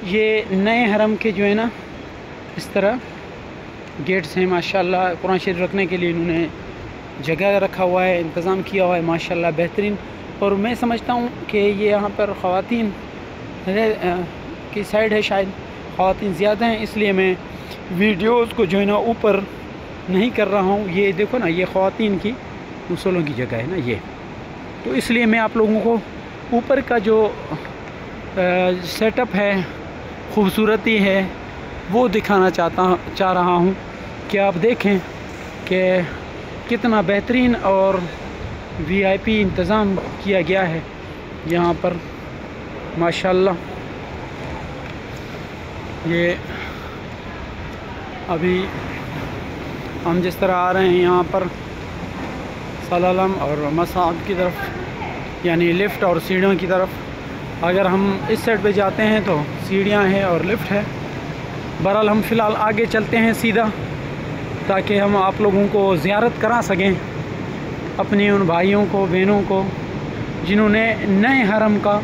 ये नए हरम के जो है ना इस तरह गेट्स हैं माशाल्लाह। कुरान शरीफ रखने के लिए इन्होंने जगह रखा हुआ है, इंतज़ाम किया हुआ है माशाल्लाह बेहतरीन। और मैं समझता हूँ कि ये यहाँ पर ख़वातीन की साइड है, शायद ख़वातीन ज़्यादा हैं, इसलिए मैं वीडियोज़ को जो है ना ऊपर नहीं कर रहा हूँ। ये देखो ना, ये ख़वातीन की मुसलों की जगह है ना ये, तो इसलिए मैं आप लोगों को ऊपर का जो सेटअप है, खूबसूरती है, वो दिखाना चाह रहा हूँ कि आप देखें कि कितना बेहतरीन और वीआईपी इंतज़ाम किया गया है यहाँ पर माशाल्लाह। ये अभी हम जिस तरह आ रहे हैं यहाँ पर सलालम और मसाद की तरफ, यानी लिफ्ट और सीढ़ियों की तरफ। अगर हम इस साइड पे जाते हैं तो सीढ़ियाँ हैं और लिफ्ट है। बहरहाल हम फ़िलहाल आगे चलते हैं सीधा, ताकि हम आप लोगों को ज़ियारत करा सकें, अपने उन भाइयों को बहनों को जिन्होंने नए हरम का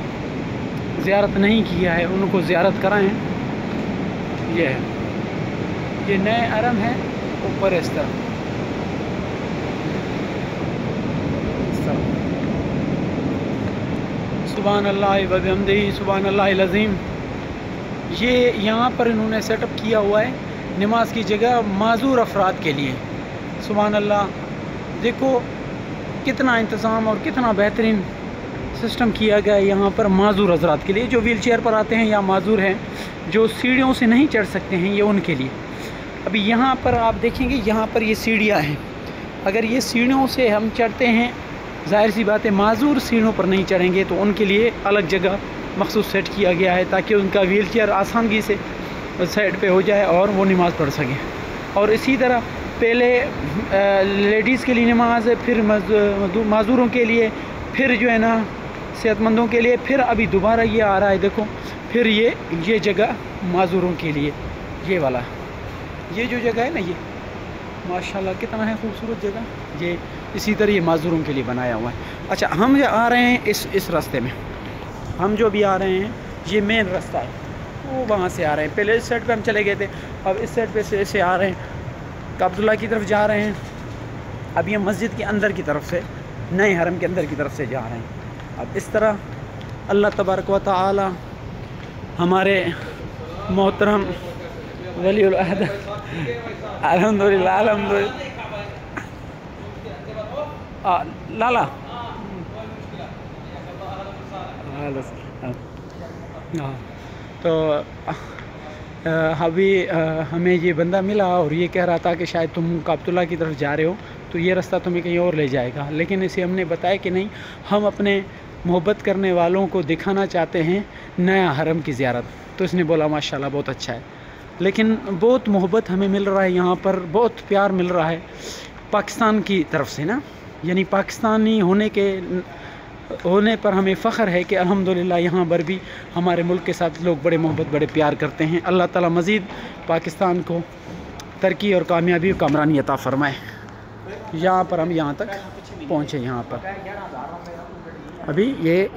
ज़ियारत नहीं किया है, उनको ज़ियारत कराएं। ये है, ये नए हरम है ऊपर इस तरह। सुभान अल्लाह व बिहम्दिही सुभान अल्लाहिल अज़ीम। ये यहाँ पर इन्होंने सेटअप किया हुआ है नमाज की जगह माज़ूर अफराद के लिए। सुभान अल्लाह, देखो कितना इंतज़ाम और कितना बेहतरीन सिस्टम किया गया है यहाँ पर माज़ूर हज़रात के लिए, जो व्हील चेयर पर आते हैं या माज़ूर हैं, जो सीढ़ियों से नहीं चढ़ सकते हैं, ये उनके लिए। अभी यहाँ पर आप देखेंगे, यहाँ पर ये सीढ़ियाँ हैं। अगर ये सीढ़ियों से हम चढ़ते हैं, ज़ाहिर सी बात है माज़ूर सीढ़ियों पर नहीं चढ़ेंगे, तो उनके लिए अलग जगह मखसूस सेट किया गया है, ताकि उनका व्हील चेयर आसानी से साइड पे हो जाए और वो नमाज़ पढ़ सकें। और इसी तरह पहले लेडीज़ के लिए नमाज है, फिर माज़ूरों के लिए, फिर जो है ना सेहतमंदों के लिए, फिर अभी दोबारा ये आ रहा है देखो, फिर ये जगह माज़ूरों के लिए, ये वाला, ये जो जगह है ना, ये माशाल्लाह कितना है खूबसूरत जगह। ये इसी तरह ये माज़ूरों के लिए बनाया हुआ है। अच्छा, हम जो आ रहे हैं इस रास्ते में, हम जो भी आ रहे हैं, ये मेन रास्ता है, वो वहाँ से आ रहे हैं। पहले इस साइड पे हम चले गए थे, अब इस साइड पे से आ रहे हैं, काबतुल्लाह की तरफ जा रहे हैं। अब ये मस्जिद के अंदर की तरफ से, नए हरम के अंदर की तरफ से जा रहे हैं। अब इस तरह अल्लाह तबारक व तआला हमारे मोहतरम वलीउल अहद, अल्हम्दुलिल्लाह अल्हम्दुलिल्लाह लाला तो अभी हमें ये बंदा मिला और ये कह रहा था कि शायद तुम काबतुल्लाह की तरफ जा रहे हो, तो ये रास्ता तुम्हें कहीं और ले जाएगा। लेकिन इसे हमने बताया कि नहीं, हम अपने मोहब्बत करने वालों को दिखाना चाहते हैं नया हरम की ज़ियारत। तो इसने बोला माशाल्लाह बहुत अच्छा है। लेकिन बहुत मोहब्बत हमें मिल रहा है यहाँ पर, बहुत प्यार मिल रहा है पाकिस्तान की तरफ से ना, यानी पाकिस्तानी होने पर हमें फ़ख्र है कि अल्हम्दुलिल्लाह यहाँ पर भी हमारे मुल्क के साथ लोग बड़े मोहब्बत, बड़े प्यार करते हैं। अल्लाह ताला मज़ीद पाकिस्तान को तरक्की और कामयाबी और कामरानी अता फ़रमाए। यहाँ पर हम यहाँ तक पहुँचे, यहाँ पर अभी ये